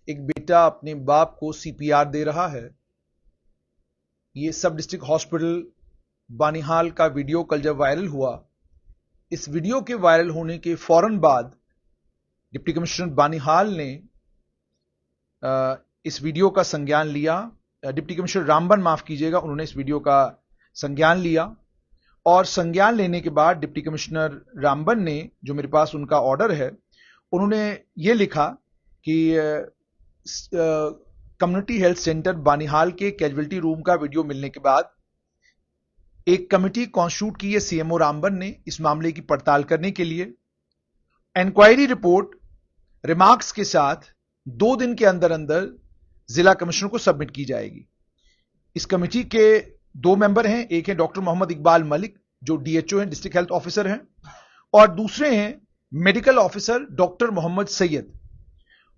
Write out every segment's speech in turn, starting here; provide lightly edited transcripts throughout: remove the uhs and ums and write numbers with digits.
एक बेटा अपने बाप को सीपीआर दे रहा है। ये सब डिस्ट्रिक्ट हॉस्पिटल बानिहाल का वीडियो कल जब वायरल हुआ, इस वीडियो के वायरल होने के फौरन बाद डिप्टी कमिश्नर बानिहाल ने इस वीडियो का संज्ञान लिया। डिप्टी कमिश्नर रामबन, माफ कीजिएगा, उन्होंने इस वीडियो का संज्ञान लिया और संज्ञान लेने के बाद डिप्टी कमिश्नर रामबन ने, जो मेरे पास उनका ऑर्डर है, उन्होंने ये लिखा कि कम्युनिटी हेल्थ सेंटर बानिहाल के कैजुअलिटी रूम का वीडियो मिलने के बाद एक कमेटी कॉन्स्टिट्यूट की है सीएमओ रामबन ने इस मामले की पड़ताल करने के लिए। इंक्वायरी रिपोर्ट रिमार्क्स के साथ 2 दिन के अंदर अंदर जिला कमिश्नर को सबमिट की जाएगी। इस कमेटी के 2 मेंबर हैं, एक है डॉक्टर मोहम्मद इकबाल मलिक जो डीएचओ हैं, डिस्ट्रिक्ट हेल्थ ऑफिसर हैं, और दूसरे हैं medical officer doctor Mohammad Syed.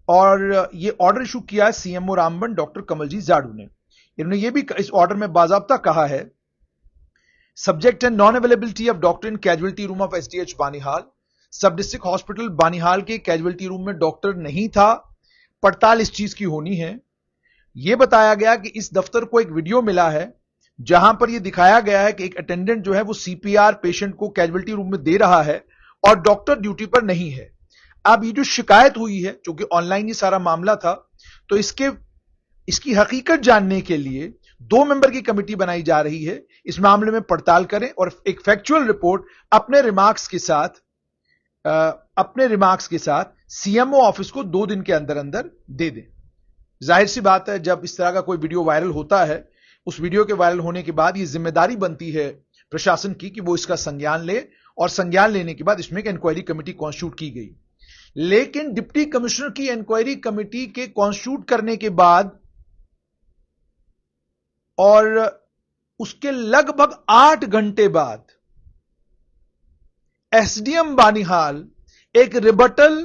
और ये ऑर्डर इशू किया है सीएमओ रामबन डॉक्टर कमलजीत जाड़ू ने। इन्होंने ये भी इस ऑर्डर में बाजाब्ता कहा है, subject and non availability of doctor in casualty room of SDH Banihal. सब डिस्ट्रिक्ट हॉस्पिटल बानिहाल के कैजुअलिटी रूम में डॉक्टर नहीं था, पड़ताल इस चीज की होनी है। यह बताया गया कि इस दफ्तर को एक वीडियो मिला है जहां पर यह दिखाया गया है कि एक अटेंडेंट जो है वो सीपीआर पेशेंट को कैजुअलिटी रूम में दे रहा है और डॉक्टर ड्यूटी पर नहीं है। अब ये जो शिकायत हुई है, चूंकि ऑनलाइन ये सारा मामला था, तो इसकी हकीकत जानने के लिए 2 मेंबर की कमेटी बनाई जा रही है। इस मामले में पड़ताल करें और एक फैक्चुअल रिपोर्ट अपने रिमार्क्स के साथ सीएमओ ऑफिस को 2 दिन के अंदर अंदर दे दें। जाहिर सी बात है, जब इस तरह का कोई वीडियो वायरल होता है, उस वीडियो के वायरल होने के बाद ये जिम्मेदारी बनती है प्रशासन की कि वो इसका संज्ञान ले, और संज्ञान लेने के बाद इसमें एक इंक्वायरी कमेटी कॉन्स्टिट्यूट की गई। लेकिन डिप्टी कमिश्नर की इंक्वायरी कमेटी के कॉन्स्टिट्यूट करने के बाद और उसके लगभग 8 घंटे बाद एसडीएम बानिहाल एक रिबटल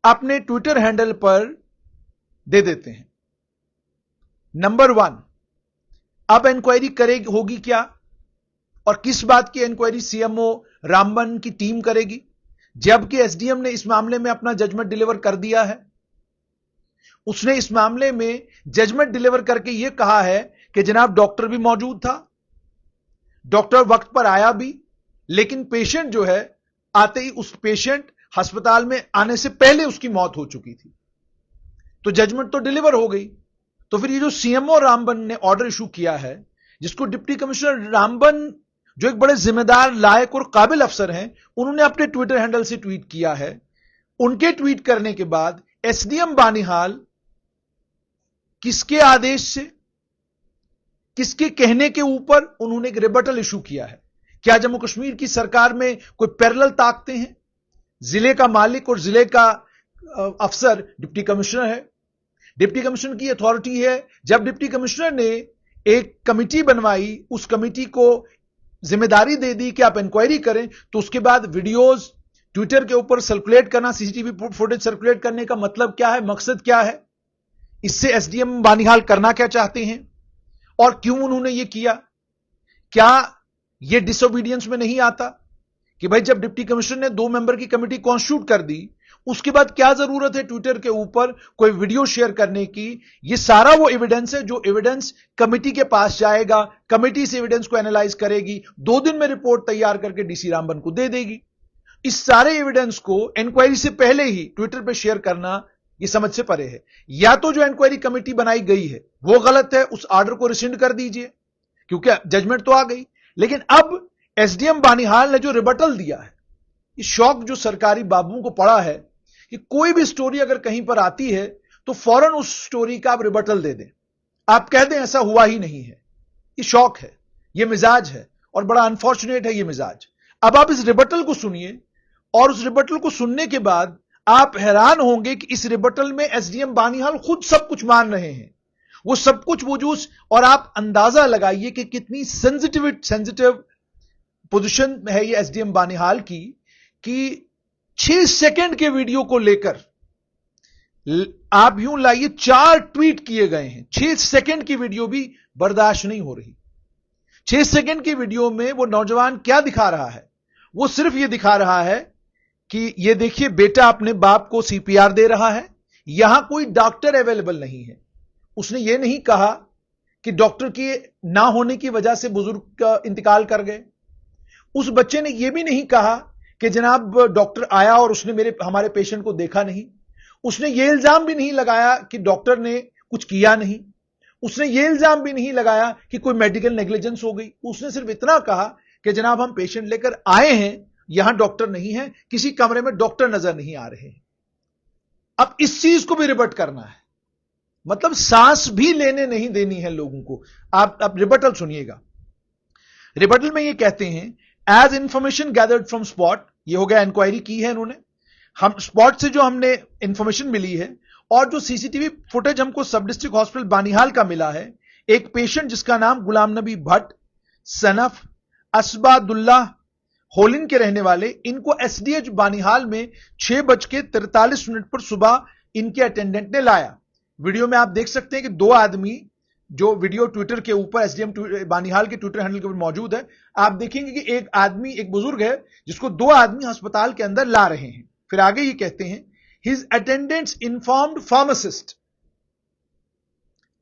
अपने ट्विटर हैंडल पर दे देते हैं। नंबर 1, अब इंक्वायरी होगी क्या और किस बात की इंक्वायरी सीएमओ रामबन की टीम करेगी, जबकि एसडीएम ने इस मामले में अपना जजमेंट डिलीवर कर दिया है। उसने इस मामले में जजमेंट डिलीवर करके यह कहा है कि जनाब डॉक्टर भी मौजूद था, डॉक्टर वक्त पर आया भी, लेकिन पेशेंट जो है आते ही उस पेशेंट अस्पताल में आने से पहले उसकी मौत हो चुकी थी। तो जजमेंट तो डिलीवर हो गई। तो फिर ये जो सीएमओ रामबन ने ऑर्डर इशू किया है, जिसको डिप्टी कमिश्नर रामबन जो एक बड़े जिम्मेदार, लायक और काबिल अफसर हैं, उन्होंने अपने ट्विटर हैंडल से ट्वीट किया है। उनके ट्वीट करने के बाद एसडीएम बानिहाल किसके आदेश से, किसके कहने के ऊपर उन्होंने एक रिबटल इशू किया है? क्या जम्मू कश्मीर की सरकार में कोई पैरेलल ताकतें हैं? जिले का मालिक और जिले का अफसर डिप्टी कमिश्नर है। डिप्टी कमिश्नर की अथॉरिटी है। जब डिप्टी कमिश्नर ने एक कमेटी बनवाई, उस कमेटी को जिम्मेदारी दे दी कि आप इंक्वायरी करें, तो उसके बाद वीडियोस ट्विटर के ऊपर सर्कुलेट करना, सीसीटीवी फुटेज सर्कुलेट करने का मतलब क्या है, मकसद क्या है? इससे एसडीएम बानिहाल करना क्या चाहते हैं और क्यों उन्होंने यह किया? क्या यह डिसोबीडियंस में नहीं आता कि भाई जब डिप्टी कमिश्नर ने 2 मेंबर की कमेटी कॉन्स्टिट्यूट कर दी, उसके बाद क्या जरूरत है ट्विटर के ऊपर कोई वीडियो शेयर करने की? यह सारा वो एविडेंस है जो एविडेंस कमेटी के पास जाएगा, कमेटी से एविडेंस को एनालाइज करेगी, 2 दिन में रिपोर्ट तैयार करके डीसी रामबन को दे देगी। इस सारे एविडेंस को इंक्वायरी से पहले ही ट्विटर पे शेयर करना यह समझ से परे है। या तो जो इंक्वायरी कमेटी बनाई गई है वो गलत है, उस ऑर्डर को रिसिंड कर दीजिए क्योंकि जजमेंट तो आ गई। लेकिन अब एसडीएम बानिहाल ने जो रिबटल दिया है, इस शौक जो सरकारी बाबुओं को पड़ा है कि कोई भी स्टोरी अगर कहीं पर आती है तो फौरन उस स्टोरी का आप रिबटल दे दें, आप कह दें ऐसा हुआ ही नहीं है। ये शौक है, ये मिजाज है और बड़ा अनफॉर्चुनेट है ये मिजाज। अब आप इस रिबटल को सुनिए और उस रिबटल को सुनने के बाद आप हैरान होंगे कि इस रिबटल में एसडीएम बानिहाल खुद सब कुछ मान रहे हैं, वो सब कुछ वजूद, और आप अंदाजा लगाइए कि कितनी सेंसिटिव पोजीशन है ये एसडीएम बानिहाल की कि 6 सेकंड के वीडियो को लेकर आप यूं लाइए 4 ट्वीट किए गए हैं। 6 सेकंड की वीडियो भी बर्दाश्त नहीं हो रही। 6 सेकंड की वीडियो में वो नौजवान क्या दिखा रहा है? वो सिर्फ ये दिखा रहा है कि ये देखिए बेटा अपने बाप को सीपीआर दे रहा है, यहां कोई डॉक्टर अवेलेबल नहीं है। उसने यह नहीं कहा कि डॉक्टर के ना होने की वजह से बुजुर्ग का इंतकाल कर गए। उस बच्चे ने यह भी नहीं कहा कि जनाब डॉक्टर आया और उसने हमारे पेशेंट को देखा नहीं। उसने यह इल्जाम भी नहीं लगाया कि डॉक्टर ने कुछ किया नहीं। उसने यह इल्जाम भी नहीं लगाया कि कोई मेडिकल नेग्लिजेंस हो गई। उसने सिर्फ इतना कहा कि जनाब हम पेशेंट लेकर आए हैं, यहां डॉक्टर नहीं है, किसी कमरे में डॉक्टर नजर नहीं आ रहे हैं। अब इस चीज को भी रिबट करना है, मतलब सांस भी लेने नहीं देनी है लोगों को। आप रिबटल सुनिएगा। रिबटल में ये कहते हैं, as information gathered from spot, ये हो गया इंक्वायरी की है इन्होंने, हम स्पॉट से जो हमने इंफॉर्मेशन मिली है और जो सीसीटीवी फुटेज हमको सब डिस्ट्रिक्ट हॉस्पिटल बानिहाल का मिला है, एक पेशेंट जिसका नाम गुलाम नबी भट्ट सनफ असबादुल्लाह होलिन के रहने वाले, इनको एसडीएच बानिहाल में 6:43 पर सुबह इनके अटेंडेंट ने लाया। वीडियो में आप देख सकते हैं कि दो आदमी, जो वीडियो ट्विटर के ऊपर एसडीएम बानिहाल के ट्विटर हैंडल के ऊपर मौजूद है, आप देखेंगे कि एक आदमी, एक बुजुर्ग है जिसको दो आदमी अस्पताल के अंदर ला रहे हैं। फिर आगे ये कहते हैं, his attendants informed pharmacist,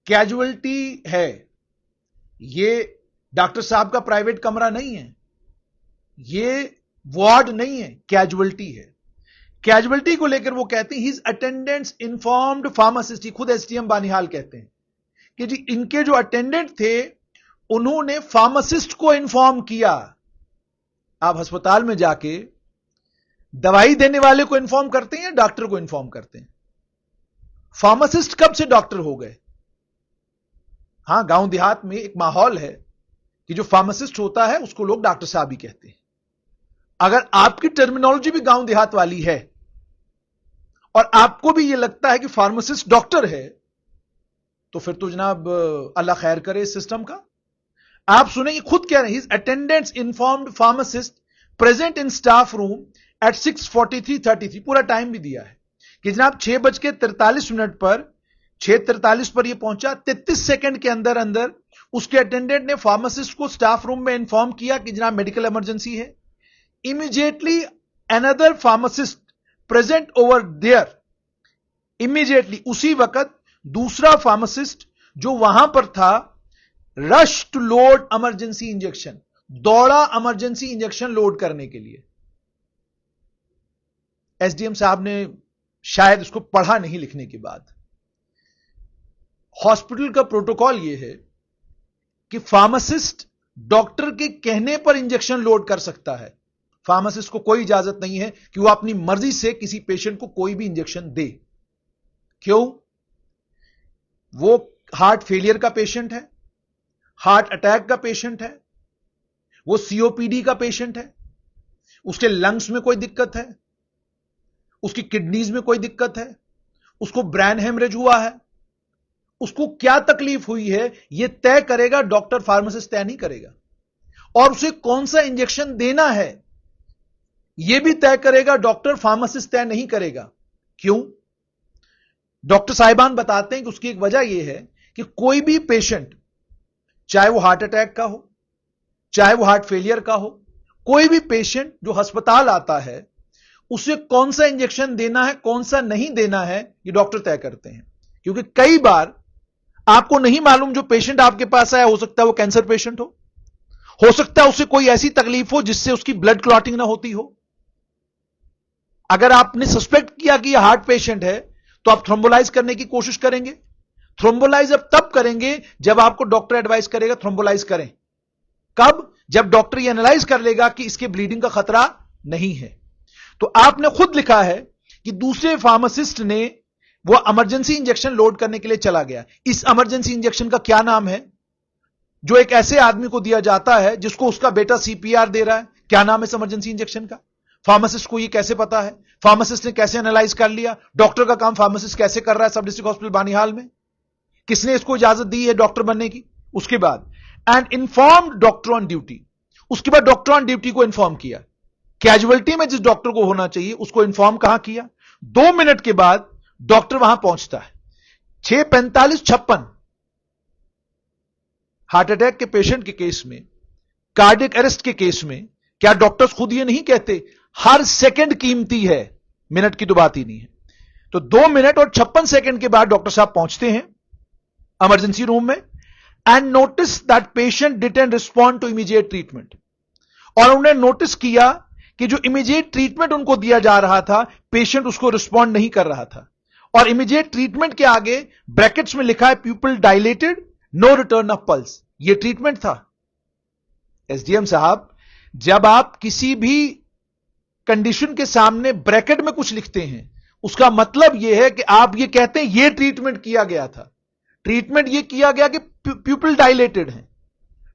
casualty है, ये डॉक्टर साहब का प्राइवेट कमरा नहीं है, ये वार्ड नहीं है, कैजुअलिटी है। कैजुअलिटी को लेकर वो कहते हैं, हिज अटेंडेंट्स इन्फॉर्म्ड फार्मासिस्ट, खुद एसडीएम बानिहाल कहते हैं कि जी इनके जो अटेंडेंट थे उन्होंने फार्मासिस्ट को इन्फॉर्म किया। आप अस्पताल में जाके दवाई देने वाले को इन्फॉर्म करते हैं या डॉक्टर को इन्फॉर्म करते हैं? फार्मासिस्ट कब से डॉक्टर हो गए? हां, गांव देहात में एक माहौल है कि जो फार्मासिस्ट होता है उसको लोग डॉक्टर साहब ही कहते हैं। अगर आपकी टर्मिनोलॉजी भी गांव देहात वाली है और आपको भी यह लगता है कि फार्मासिस्ट डॉक्टर है, तो फिर तो जनाब अल्लाह खैर करे इस सिस्टम का। आप सुनेंगे, खुद कह रहे हैं, his attendants informed pharmacist present in staff room at 6:43:33, पूरा टाइम भी दिया है कि जनाब 6:43 पर 6:43 पर यह पहुंचा। 33 सेकंड के अंदर अंदर उसके अटेंडेंट ने फार्मासिस्ट को स्टाफ रूम में इन्फॉर्म किया कि जनाब मेडिकल इमरजेंसी है। Immediately another pharmacist present over there, immediately उसी वक्त दूसरा फार्मासिस्ट जो वहां पर था, rush to load emergency injection, दौड़ा इमरजेंसी इंजेक्शन लोड करने के लिए। एसडीएम साहब ने शायद इसको पढ़ा नहीं लिखने के बाद। हॉस्पिटल का प्रोटोकॉल यह है कि फार्मासिस्ट डॉक्टर के कहने पर इंजेक्शन लोड कर सकता है। फार्मासिस्ट को कोई इजाजत नहीं है कि वो अपनी मर्जी से किसी पेशेंट को कोई भी इंजेक्शन दे। क्यों? वो हार्ट फेलियर का पेशेंट है, हार्ट अटैक का पेशेंट है, वो सीओपीडी का पेशेंट है, उसके लंग्स में कोई दिक्कत है, उसकी किडनीज में कोई दिक्कत है, उसको ब्रेन हेमरेज हुआ है, उसको क्या तकलीफ हुई है यह तय करेगा डॉक्टर, फार्मासिस्ट तय नहीं करेगा। और उसे कौन सा इंजेक्शन देना है यह भी तय करेगा डॉक्टर, फार्मासिस्ट तय नहीं करेगा। क्यों? डॉक्टर साहिबान बताते हैं कि उसकी एक वजह यह है कि कोई भी पेशेंट, चाहे वो हार्ट अटैक का हो, चाहे वो हार्ट फेलियर का हो, कोई भी पेशेंट जो अस्पताल आता है उसे कौन सा इंजेक्शन देना है, कौन सा नहीं देना है, ये डॉक्टर तय करते हैं। क्योंकि कई बार आपको नहीं मालूम जो पेशेंट आपके पास आया, हो सकता है वो कैंसर पेशेंट हो सकता है उसे कोई ऐसी तकलीफ हो जिससे उसकी ब्लड क्लॉटिंग ना होती हो। अगर आपने सस्पेक्ट किया कि यह हार्ट पेशेंट है तो आप थ्रोम्बोलाइज करने की कोशिश करेंगे। थ्रोम्बोलाइज अब तब करेंगे जब आपको डॉक्टर एडवाइस करेगा थ्रोम्बोलाइज करें। कब? जब डॉक्टर ये एनालाइज कर लेगा कि इसके ब्लीडिंग का खतरा नहीं है। तो आपने खुद लिखा है कि दूसरे फार्मासिस्ट ने वो इमरजेंसी इंजेक्शन लोड करने के लिए चला गया। इस इमरजेंसी इंजेक्शन का क्या नाम है जो एक ऐसे आदमी को दिया जाता है जिसको उसका बेटा सीपीआर दे रहा है? क्या नाम है इस इमरजेंसी इंजेक्शन का? फार्मासिस्ट को ये कैसे पता है? फार्मासिस्ट ने कैसे एनालाइज कर लिया? डॉक्टर का काम फार्मासिस्ट कैसे कर रहा है सब डिस्ट्रिक्ट हॉस्पिटल बानिहाल में? किसने इसको इजाजत दी है डॉक्टर बनने की? उसके बाद and informed doctor on duty, उसके बाद डॉक्टर ऑन ड्यूटी को इन्फॉर्म किया। कैजुअलिटी में जिस डॉक्टर को होना चाहिए उसको इन्फॉर्म कहां किया? 2 मिनट के बाद डॉक्टर वहां पहुंचता है। 6:45-56 हार्ट अटैक के पेशेंट के केस में, कार्डियक अरेस्ट के केस में, क्या डॉक्टर्स खुद ये नहीं कहते हर सेकंड कीमती है? मिनट की तो बात ही नहीं है। तो 2 मिनट और 56 सेकंड के बाद डॉक्टर साहब पहुंचते हैं इमरजेंसी रूम में and notice that patient didn't respond to immediate treatment. और उन्होंने नोटिस किया कि जो इमीडिएट ट्रीटमेंट उनको दिया जा रहा था, पेशेंट उसको रिस्पॉन्ड नहीं कर रहा था। और इमीडिएट ट्रीटमेंट के आगे ब्रैकेट्स में लिखा है pupil dilated, no return of pulse. ये ट्रीटमेंट था। एसडीएम साहब, जब आप किसी भी कंडीशन के सामने ब्रैकेट में कुछ लिखते हैं, उसका मतलब यह है कि आप ये कहते हैं यह ट्रीटमेंट किया गया था। ट्रीटमेंट यह किया गया कि प्यूपिल डायलेटेड है,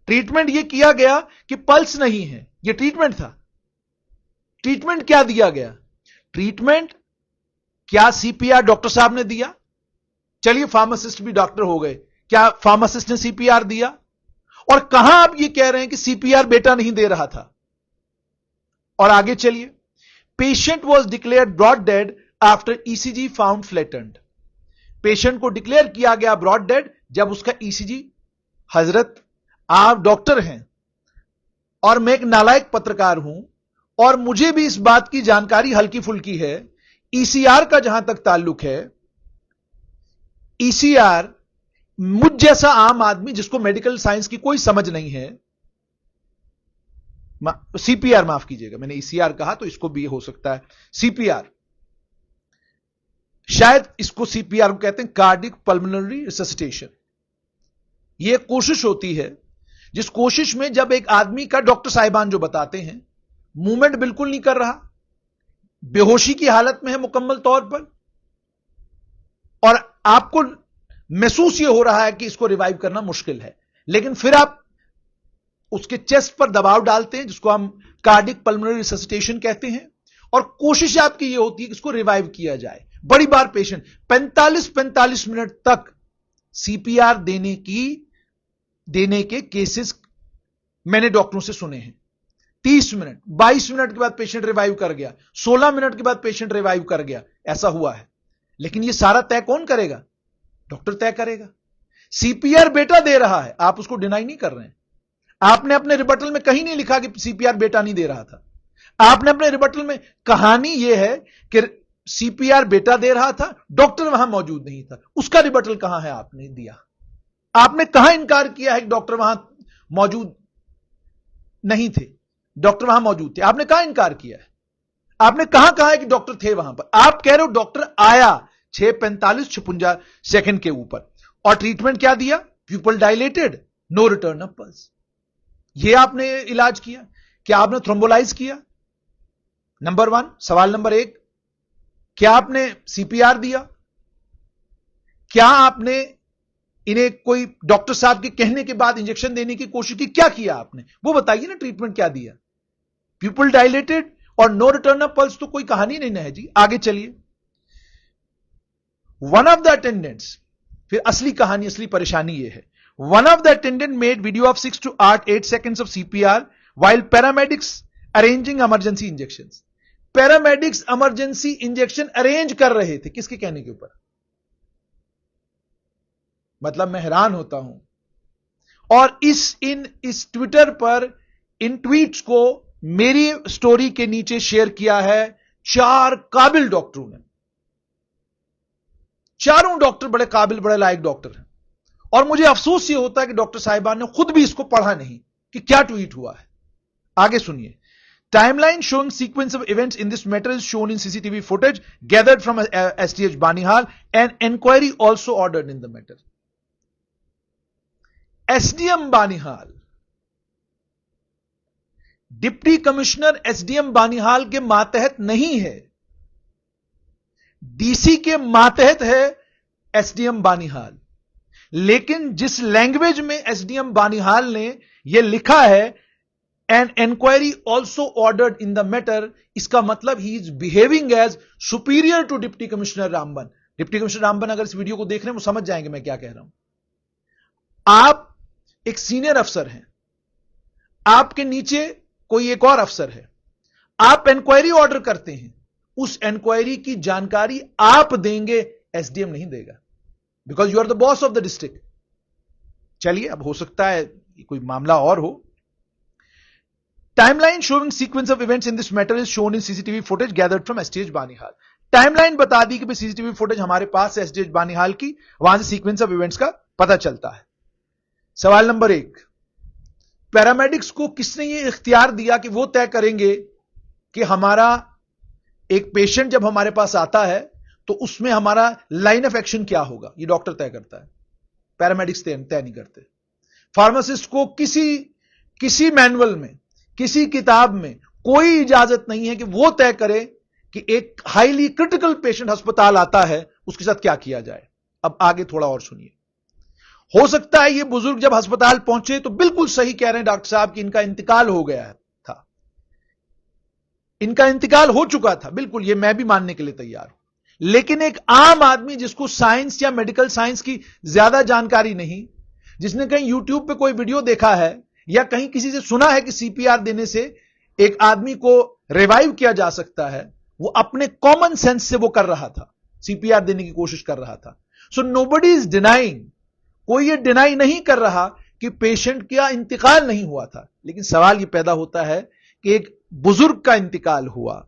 ट्रीटमेंट यह किया गया कि पल्स नहीं है। यह ट्रीटमेंट था। ट्रीटमेंट क्या दिया गया? ट्रीटमेंट क्या सीपीआर डॉक्टर साहब ने दिया? चलिए फार्मासिस्ट भी डॉक्टर हो गए, क्या फार्मासिस्ट ने सीपीआर दिया? और कहां आप ये कह रहे हैं कि सीपीआर बेटा नहीं दे रहा था? और आगे चलिए, patient was declared broad dead after ECG found flattened. Patient को डिक्लेयर किया गया ब्रॉड डेड जब उसका ईसीजी, हजरत आप डॉक्टर हैं और मैं एक नालायक पत्रकार हूं और मुझे भी इस बात की जानकारी हल्की फुल्की है। ईसीआर का जहां तक ताल्लुक है, ईसीआर मुझ जैसा आम आदमी जिसको मेडिकल साइंस की कोई समझ नहीं है, सीपीआर माफ कीजिएगा, मैंने ईसीआर कहा तो इसको भी हो सकता है सीपीआर, शायद इसको सीपीआर को कहते हैं कार्डिक पल्मोनरी रिससिटेशन। यह कोशिश होती है जिस कोशिश में जब एक आदमी का डॉक्टर साहिबान जो बताते हैं मूवमेंट बिल्कुल नहीं कर रहा, बेहोशी की हालत में है मुकम्मल तौर पर, और आपको महसूस यह हो रहा है कि इसको रिवाइव करना मुश्किल है, लेकिन फिर आप उसके चेस्ट पर दबाव डालते हैं जिसको हम कार्डिक पल्मोनरी रिससिटेशन कहते हैं, और कोशिश आपकी यह होती है कि इसको रिवाइव किया जाए। बड़ी बार पेशेंट 45 मिनट तक सीपीआर देने के केसेस मैंने डॉक्टरों से सुने हैं। 30 मिनट, 22 मिनट के बाद पेशेंट रिवाइव कर गया, 16 मिनट के बाद पेशेंट रिवाइव कर गया, ऐसा हुआ है। लेकिन यह सारा तय कौन करेगा? डॉक्टर तय करेगा। सीपीआर बेटा दे रहा है, आप उसको डिनाई नहीं कर रहे हैं। आपने अपने रिबटल में कहीं नहीं लिखा कि सीपीआर बेटा नहीं दे रहा था। आपने अपने रिबटल में, कहानी यह है कि सीपीआर बेटा दे रहा था, डॉक्टर वहां मौजूद नहीं था। उसका रिबटल कहां है? आपने दिया। आपने कहां इनकार किया है कि डॉक्टर वहां मौजूद नहीं थे? डॉक्टर वहां मौजूद थे। आपने कहां इनकार किया है? आपने कहां कहा है कि डॉक्टर थे वहां पर? आप कह रहे हो डॉक्टर आया 6:45-56 सेकंड के ऊपर, और ट्रीटमेंट क्या दिया? Pupil dilated, no return of pulse. यह आपने इलाज किया? क्या आपने थ्रोम्बोलाइज किया? नंबर 1, सवाल नंबर 1, क्या आपने सीपीआर दिया? क्या आपने इन्हें कोई डॉक्टर साहब के कहने के बाद इंजेक्शन देने की कोशिश की? क्या किया आपने? वो बताइए ना, ट्रीटमेंट क्या दिया? प्यूपिल डायलेटेड और नो रिटर्न ऑफ पल्स तो कोई कहानी नहीं है जी। आगे चलिए, वन ऑफ द अटेंडेंट्स, फिर असली कहानी, असली परेशानी यह है, one of the attendant made video of 6 to 8 seconds of CPR while paramedics arranging emergency injections. Paramedics emergency injection arrange कर रहे थे, किसके कहने के ऊपर? मतलब मैं हैरान होता हूं। और इस ट्विटर पर इन ट्वीट्स को मेरी स्टोरी के नीचे शेयर किया है 4 काबिल डॉक्टरों ने। चारों डॉक्टर बड़े काबिल, बड़े लायक डॉक्टर हैं, और मुझे अफसोस यह होता है कि डॉक्टर साहिबान ने खुद भी इसको पढ़ा नहीं कि क्या ट्वीट हुआ है। आगे सुनिए, timeline showing sequence of events in this matter is shown in CCTV footage gathered from STH Banihal and inquiry also ordered in the matter. SDM Banihal, deputy commissioner SDM Banihal के मातहत नहीं है, डीसी के मातहत है SDM Banihal. लेकिन जिस language में SDM Banihal ने यह लिखा है, and inquiry also ordered in the matter, इसका मतलब he is behaving as superior to deputy commissioner Ramban. Deputy commissioner Ramban अगर इस वीडियो को देख रहे हैं वो समझ जाएंगे मैं क्या कह रहा हूं। आप एक सीनियर अफसर हैं, आपके नीचे कोई एक और अफसर है, आप इंक्वायरी ऑर्डर करते हैं, उस इंक्वायरी की जानकारी आप देंगे, एसडीएम नहीं देगा, because you are the boss of the district. चलिए, अब हो सकता है कोई मामला और हो। Timeline showing sequence of events in this matter is shown in CCTV footage gathered from STH Banihal. Timeline बता दी कि भाई सीसीटीवी फुटेज हमारे पास है एसडीएच बानिहाल की, वहां से सीक्वेंस ऑफ इवेंट्स का पता चलता है। सवाल नंबर 1, पैरामेडिक्स को किसने ये इख्तियार दिया कि वो तय करेंगे कि हमारा एक पेशेंट जब हमारे पास आता है तो उसमें हमारा लाइन ऑफ एक्शन क्या होगा? ये डॉक्टर तय करता है, पैरामेडिक्स तय नहीं करते। फार्मासिस्ट को किसी मैनुअल में, किसी किताब में कोई इजाजत नहीं है कि वो तय करे कि एक हाईली क्रिटिकल पेशेंट अस्पताल आता है उसके साथ क्या किया जाए। अब आगे थोड़ा और सुनिए। हो सकता है ये बुजुर्ग जब अस्पताल पहुंचे तो बिल्कुल सही कह रहे हैं डॉक्टर साहब कि इनका इंतकाल हो गया था, इनका इंतकाल हो चुका था, बिल्कुल ये मैं भी मानने के लिए तैयार हूं। लेकिन एक आम आदमी जिसको साइंस या मेडिकल साइंस की ज्यादा जानकारी नहीं, जिसने कहीं यूट्यूब पे कोई वीडियो देखा है या कहीं किसी से सुना है कि सीपीआर देने से एक आदमी को रिवाइव किया जा सकता है, वो अपने कॉमन सेंस से वो कर रहा था, सीपीआर देने की कोशिश कर रहा था। सो नोबडी इज डिनाइंग, कोई ये डिनाई नहीं कर रहा कि पेशेंट का इंतकाल नहीं हुआ था। लेकिन सवाल ये पैदा होता है कि एक बुजुर्ग का इंतकाल हुआ,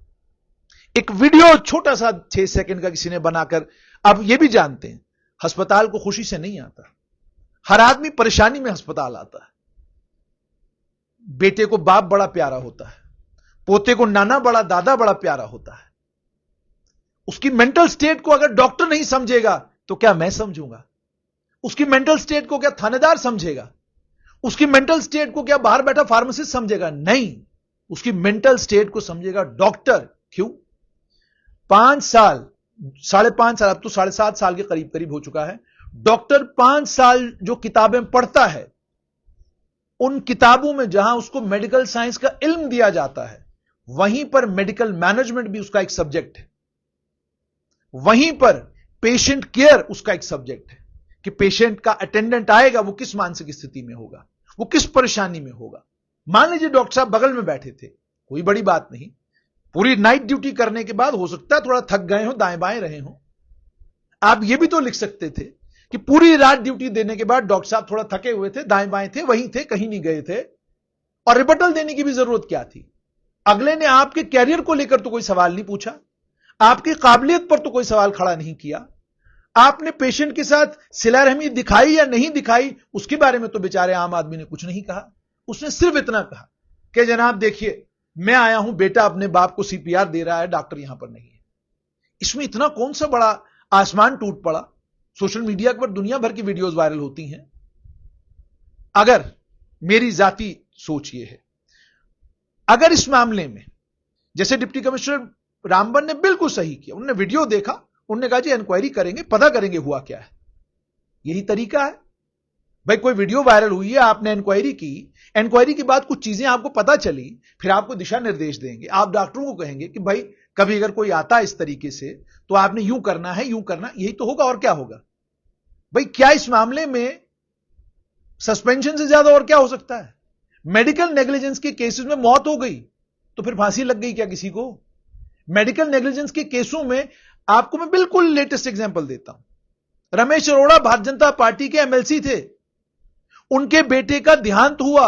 एक वीडियो छोटा सा 6 सेकंड का किसी ने बनाकर, अब ये भी जानते हैं अस्पताल को खुशी से नहीं आता, हर आदमी परेशानी में अस्पताल आता है। बेटे को बाप बड़ा प्यारा होता है, पोते को नाना बड़ा, दादा बड़ा प्यारा होता है। उसकी मेंटल स्टेट को अगर डॉक्टर नहीं समझेगा तो क्या मैं समझूंगा? उसकी मेंटल स्टेट को क्या थानेदार समझेगा? उसकी मेंटल स्टेट को क्या बाहर बैठा फार्मासिस्ट समझेगा? नहीं, उसकी मेंटल स्टेट को समझेगा डॉक्टर। क्यों? 5 साल, 5.5 साल, अब तो 7.5 साल के करीब करीब हो चुका है, डॉक्टर 5 साल जो किताबें पढ़ता है, उन किताबों में जहां उसको मेडिकल साइंस का इल्म दिया जाता है, वहीं पर मेडिकल मैनेजमेंट भी उसका एक सब्जेक्ट है, वहीं पर पेशेंट केयर उसका एक सब्जेक्ट है कि पेशेंट का अटेंडेंट आएगा वो किस मानसिक स्थिति में होगा, वो किस परेशानी में होगा। मान लीजिए डॉक्टर साहब बगल में बैठे थे, कोई बड़ी बात नहीं, पूरी नाइट ड्यूटी करने के बाद हो सकता है थोड़ा थक गए हो, दाएं बाएं रहे हो। आप ये भी तो लिख सकते थे कि पूरी रात ड्यूटी देने के बाद डॉक्टर साहब थोड़ा थके हुए थे, दाएं बाएं थे, वहीं थे, कहीं नहीं गए थे। और रिबटल देने की भी जरूरत क्या थी? अगले ने आपके कैरियर को लेकर तो कोई सवाल नहीं पूछा, आपकी काबिलियत पर तो कोई सवाल खड़ा नहीं किया, आपने पेशेंट के साथ सिला रहमी दिखाई या नहीं दिखाई उसके बारे में तो बेचारे आम आदमी ने कुछ नहीं कहा। उसने सिर्फ इतना कहा कि जनाब देखिए मैं आया हूं, बेटा अपने बाप को सीपीआर दे रहा है, डॉक्टर यहां पर नहीं है। इसमें इतना कौन सा बड़ा आसमान टूट पड़ा? सोशल मीडिया पर दुनिया भर की वीडियोस वायरल होती हैं। अगर मेरी जाती सोच ये है, अगर इस मामले में जैसे डिप्टी कमिश्नर रामबन ने बिल्कुल सही किया, उन्होंने वीडियो देखा, उन्होंने कहा जी इंक्वायरी करेंगे, पता करेंगे हुआ क्या है। यही तरीका है भाई, कोई वीडियो वायरल हुई है, आपने इंक्वायरी की, इंक्वायरी के बाद कुछ चीजें आपको पता चली, फिर आपको दिशा निर्देश देंगे, आप डॉक्टरों को कहेंगे कि भाई कभी अगर कोई आता है इस तरीके से तो आपने यूं करना है, यूं करना, यही तो होगा और क्या होगा। भाई क्या इस मामले में सस्पेंशन से ज्यादा और क्या हो सकता है? मेडिकल नेग्लिजेंस के केसेस में मौत हो गई तो फिर फांसी लग गई क्या किसी को? मेडिकल नेग्लिजेंस के केसों में आपको मैं बिल्कुल लेटेस्ट एग्जांपल देता हूं। रमेश अरोड़ा भारतीय जनता पार्टी के एमएलसी थे, उनके बेटे का देहांत हुआ,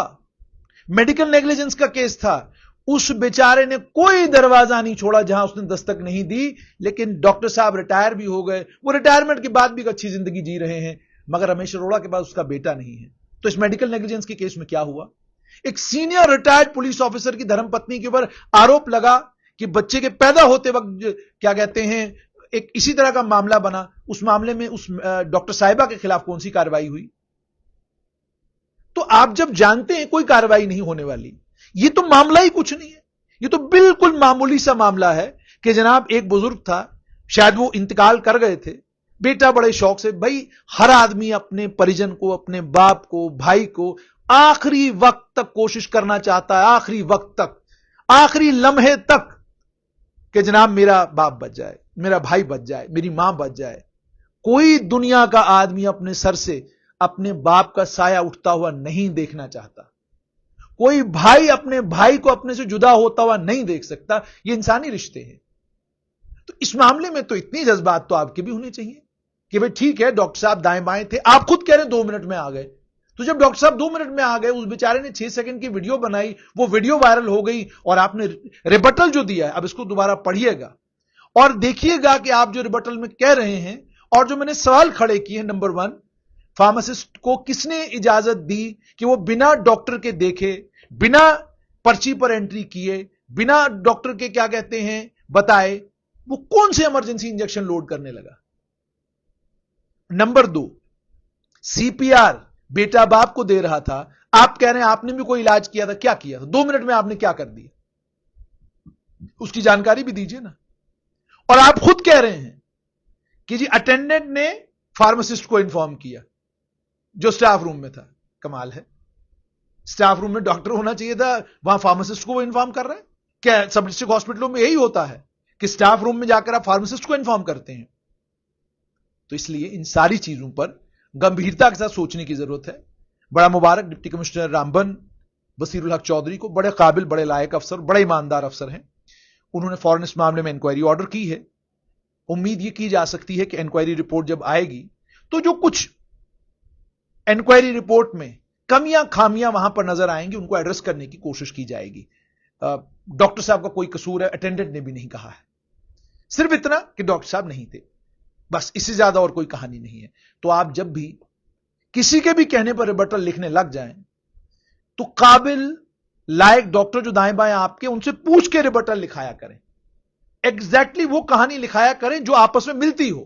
मेडिकल नेग्लिजेंस का केस था, उस बेचारे ने कोई दरवाजा नहीं छोड़ा जहां उसने दस्तक नहीं दी। लेकिन डॉक्टर साहब रिटायर भी हो गए, वो रिटायरमेंट के बाद भी एक अच्छी जिंदगी जी रहे हैं, मगर रमेश अरोड़ा के पास उसका बेटा नहीं है। तो इस मेडिकल नेग्लिजेंस के केस में क्या हुआ? एक सीनियर रिटायर्ड पुलिस ऑफिसर की धर्मपत्नी के ऊपर आरोप लगा कि बच्चे के पैदा होते वक्त क्या कहते हैं एक इसी तरह का मामला बना, उस मामले में उस डॉक्टर साहिबा के खिलाफ कौन सी कार्रवाई हुई? तो आप जब जानते हैं कोई कार्रवाई नहीं होने वाली, ये तो मामला ही कुछ नहीं है, ये तो बिल्कुल मामूली सा मामला है कि जनाब एक बुजुर्ग था, शायद वो इंतकाल कर गए थे, बेटा बड़े शौक से, भाई हर आदमी अपने परिजन को, अपने बाप को, भाई को आखिरी वक्त तक कोशिश करना चाहता है, आखिरी वक्त तक, आखिरी लम्हे तक कि जनाब मेरा बाप बच जाए, मेरा भाई बच जाए, मेरी मां बच जाए। कोई दुनिया का आदमी अपने सर से अपने बाप का साया उठता हुआ नहीं देखना चाहता, कोई भाई अपने भाई को अपने से जुदा होता हुआ नहीं देख सकता। ये इंसानी रिश्ते हैं। तो इस मामले में तो इतनी जज्बात तो आपके भी होने चाहिए कि भाई ठीक है डॉक्टर साहब दाएं बाएं थे, आप खुद कह रहे हैं 2 मिनट में आ गए, तो जब डॉक्टर साहब 2 मिनट में आ गए, उस बेचारे ने 6 सेकंड की वीडियो बनाई, वो वीडियो वायरल हो गई और आपने रिबटल जो दिया है, अब इसको दोबारा पढ़िएगा اور دیکھیے گا کہ آپ جو ریبٹل میں کہہ رہے ہیں اور جو میں نے سوال کھڑے کیے ہیں، نمبر 1، فارماسسٹ کو کس نے اجازت دی کہ وہ بنا ڈاکٹر کے دیکھے، بنا پرچی پر انٹری کیے، بنا ڈاکٹر کے کیا کہتے ہیں بتائے، وہ کون سے ایمرجنسی انجیکشن لوڈ کرنے لگا؟ نمبر 2، سی پی آر بیٹا باپ کو دے رہا تھا، آپ کہہ رہے ہیں آپ نے بھی کوئی علاج کیا تھا، کیا کیا تھا 2 منٹ میں آپ نے کیا کر دیا؟ اس کی جانکاری بھی دیجئے نا۔ اور آپ خود کہہ رہے ہیں کہ جی اٹینڈنٹ نے فارماسسٹ کو انفارم کیا جو سٹاف روم میں تھا۔ کمال ہے، سٹاف روم میں ڈاکٹر ہونا چاہیے تھا، وہاں فارماسسٹ کو وہ انفارم کر رہے ہیں؟ کیا سب ڈسٹرکٹ ہاسپٹلوں میں یہی ہوتا ہے کہ سٹاف روم میں جا کر آپ فارماسسٹ کو انفارم کرتے ہیں؟ تو اس لیے ان ساری چیزوں پر گمبھیرتا کے ساتھ سوچنے کی ضرورت ہے۔ بڑا مبارک ڈپٹی کمشنر رامبن بصیر الحق چودھری کو، بڑے قابل بڑے لائق افسر، بڑے ایماندار افسر ہیں، انہوں نے فوراً اس معاملے میں انکوائری آرڈر کی ہے۔ امید یہ کی جا سکتی ہے کہ انکوائری رپورٹ جب آئے گی تو جو کچھ انکوائری رپورٹ میں کمیاں خامیاں وہاں پر نظر آئیں گی ان کو ایڈریس کرنے کی کوشش کی جائے گی۔ ڈاکٹر صاحب کا کوئی قصور ہے اٹینڈنٹ نے بھی نہیں کہا ہے، صرف اتنا کہ ڈاکٹر صاحب نہیں تھے، بس، اس سے زیادہ اور کوئی کہانی نہیں ہے۔ تو آپ جب بھی کسی کے بھی کہنے پر ریبٹل لکھنے لگ جائیں تو قابل لائق ڈاکٹر جو دائیں بائیں آپ کے، ان سے پوچھ کے ریبٹل لکھایا کریں، ایگزیکٹلی وہ کہانی لکھایا کریں جو آپس میں ملتی ہو،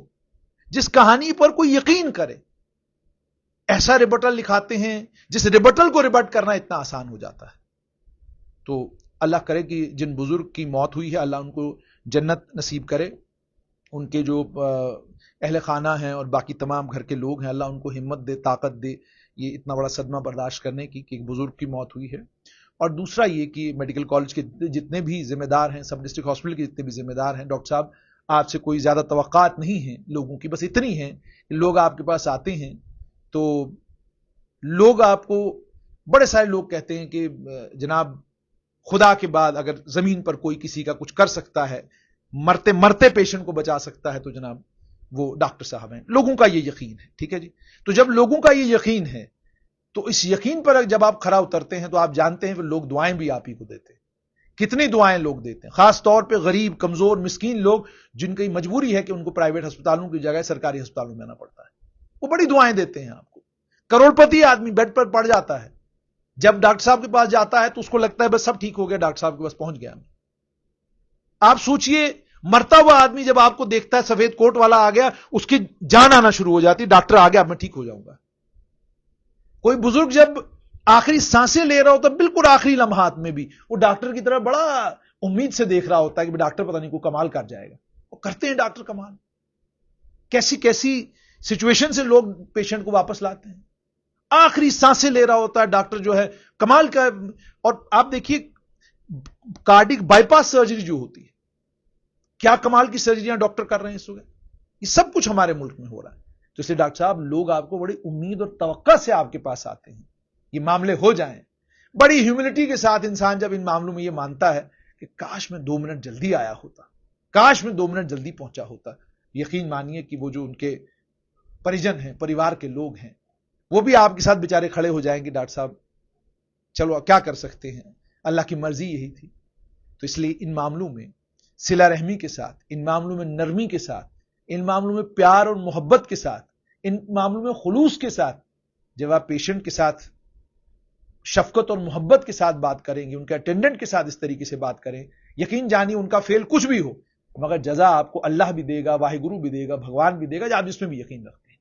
جس کہانی پر کوئی یقین کرے۔ ایسا ریبٹل لکھاتے ہیں جس ریبٹل کو ریبٹ کرنا اتنا آسان ہو جاتا ہے۔ تو اللہ کرے کہ جن بزرگ کی موت ہوئی ہے اللہ ان کو جنت نصیب کرے، ان کے جو اہل خانہ ہیں اور باقی تمام گھر کے لوگ ہیں، اللہ ان کو ہمت دے، طاقت دے یہ اتنا بڑا صدمہ برداشت کرنے کی کہ ایک بزرگ کی موت ہوئی ہے۔ اور دوسرا یہ کہ میڈیکل کالج کے جتنے بھی ذمہ دار ہیں، سب ڈسٹرکٹ ہاسپٹل کے جتنے بھی ذمہ دار ہیں، ڈاکٹر صاحب آپ سے کوئی زیادہ توقعات نہیں ہیں لوگوں کی، بس اتنی ہیں کہ لوگ آپ کے پاس آتے ہیں تو لوگ آپ کو، بڑے سارے لوگ کہتے ہیں کہ جناب خدا کے بعد اگر زمین پر کوئی کسی کا کچھ کر سکتا ہے، مرتے مرتے پیشنٹ کو بچا سکتا ہے تو جناب وہ ڈاکٹر صاحب ہیں۔ لوگوں کا یہ یقین ہے، ٹھیک ہے جی۔ تو جب لوگوں کا یہ یقین ہے تو اس یقین پر جب آپ کھرا اترتے ہیں تو آپ جانتے ہیں کہ لوگ دعائیں بھی آپ ہی کو دیتے ہیں۔ کتنی دعائیں لوگ دیتے ہیں، خاص طور پہ غریب، کمزور، مسکین لوگ جن کی مجبوری ہے کہ ان کو پرائیویٹ ہسپتالوں کی جگہ سرکاری ہسپتالوں میں آنا پڑتا ہے، وہ بڑی دعائیں دیتے ہیں آپ کو۔ کروڑ پتی آدمی بیڈ پر پڑ جاتا ہے، جب ڈاکٹر صاحب کے پاس جاتا ہے تو اس کو لگتا ہے بس سب ٹھیک ہو گیا، ڈاکٹر صاحب کے پاس پہنچ گیا۔ آپ سوچئے مرتا ہوا آدمی جب آپ کو دیکھتا ہے سفید کوٹ والا آ گیا، اس کی جان آنا شروع ہو جاتی، ڈاکٹر آ گیا اب میں ٹھیک ہو جاؤں گا۔ کوئی بزرگ جب آخری سانسیں لے رہا ہوتا بالکل آخری لمحات میں بھی وہ ڈاکٹر کی طرف بڑا امید سے دیکھ رہا ہوتا ہے کہ ڈاکٹر پتہ نہیں کو کمال کر جائے گا، وہ کرتے ہیں ڈاکٹر کمال۔ کیسی کیسی سچویشن سے لوگ پیشنٹ کو واپس لاتے ہیں، آخری سانسیں لے رہا ہوتا ہے ڈاکٹر جو ہے کمال کا۔ اور آپ دیکھیے کارڈک بائی پاس سرجری جو ہوتی ہے، کیا کمال کی سرجریاں ڈاکٹر کر رہے ہیں اس وقت، یہ سب کچھ ہمارے ملک میں ہو رہا ہے۔ تو اس لیے ڈاکٹر صاحب لوگ آپ کو بڑی امید اور توقع سے آپ کے پاس آتے ہیں، یہ معاملے ہو جائیں، بڑی ہیوملٹی کے ساتھ انسان جب ان معاملوں میں یہ مانتا ہے کہ کاش میں 2 منٹ جلدی آیا ہوتا، کاش میں 2 منٹ جلدی پہنچا ہوتا، یقین مانیے کہ وہ جو ان کے پریجن ہیں، پریوار کے لوگ ہیں، وہ بھی آپ کے ساتھ بیچارے کھڑے ہو جائیں گے، ڈاکٹر صاحب چلو کیا کر سکتے ہیں، اللہ کی مرضی یہی تھی۔ تو اس لیے ان معاملوں میں صلہ رحمی کے ساتھ، ان معاملوں میں نرمی کے ساتھ، ان معاملوں میں پیار اور محبت کے ساتھ، ان معاملوں میں خلوص کے ساتھ جب آپ پیشنٹ کے ساتھ شفقت اور محبت کے ساتھ بات کریں گے، ان کے اٹینڈنٹ کے ساتھ اس طریقے سے بات کریں، یقین جانیے ان کا فیل کچھ بھی ہو مگر جزا آپ کو اللہ بھی دے گا، واحد گرو بھی دے گا، بھگوان بھی دے گا، آپ اس میں بھی یقین رکھتے ہیں۔